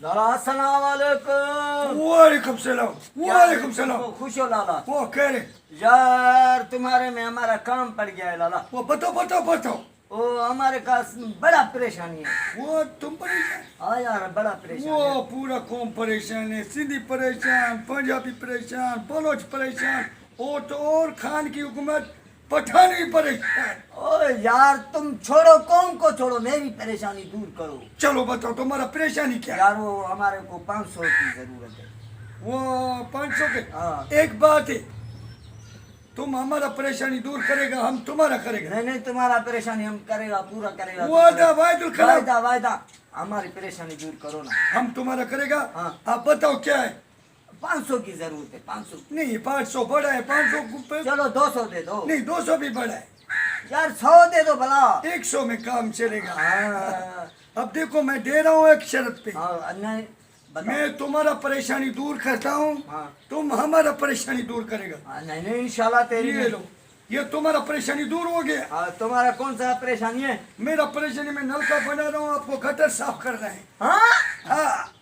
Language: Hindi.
लाला अस्सलाम वालेकुम। वालेकुम सलाम। वालेकुम सलाम। खुश हो लाला। वो कह रहे यार तुम्हारे में हमारा काम पड़ गया है लाला। वो बताओ बताओ बताओ। वो हमारे पास बड़ा परेशानी है। वो तुम परेशान? हाँ यार बड़ा परेशान वो है। पूरा कौम परेशान है। सिंधी परेशान, पंजाबी परेशान, बलोच परेशान, और तो और खान की हुकूमत पठान भी परेशान। ओ यार तुम छोड़ो कौम को छोड़ो, मेरी परेशानी दूर करो। चलो बताओ तुम्हारा परेशानी क्या है? यार वो हमारे को 500 की जरूरत है। वो 500 के। हाँ। एक बात है, तुम हमारा परेशानी दूर करेगा, हम तुम्हारा करेगा। नहीं नहीं तुम्हारा परेशानी हम करेगा, पूरा करेगा। वादा वायदुल कलाम। वायदा वायदा हमारी परेशानी दूर करो ना। हम तुम्हारा करेगा। हाँ। आप बताओ क्या है? 500 की जरूरत है। 500 नहीं 500 बड़ा है, 500 चलो 200 दे दो। नहीं 200 भी बड़ा है। यार 100 दे दो भला। 100 में काम चलेगा। हाँ। अब देखो मैं दे रहा हूँ एक शर्त पे। हाँ, नहीं बताओ। मैं तुम्हारा परेशानी दूर करता हूँ, हाँ। तुम हमारा परेशानी दूर करेगा। हाँ, नहीं नहीं इंशाल्लाह तेरी ये लो, ये तुम्हारा परेशानी दूर हो गया। हाँ, तुम्हारा कौन सा परेशानी है? मेरा परेशानी में नलका बना रहा हूँ, आपको गटर साफ करना है। हाँ हाँ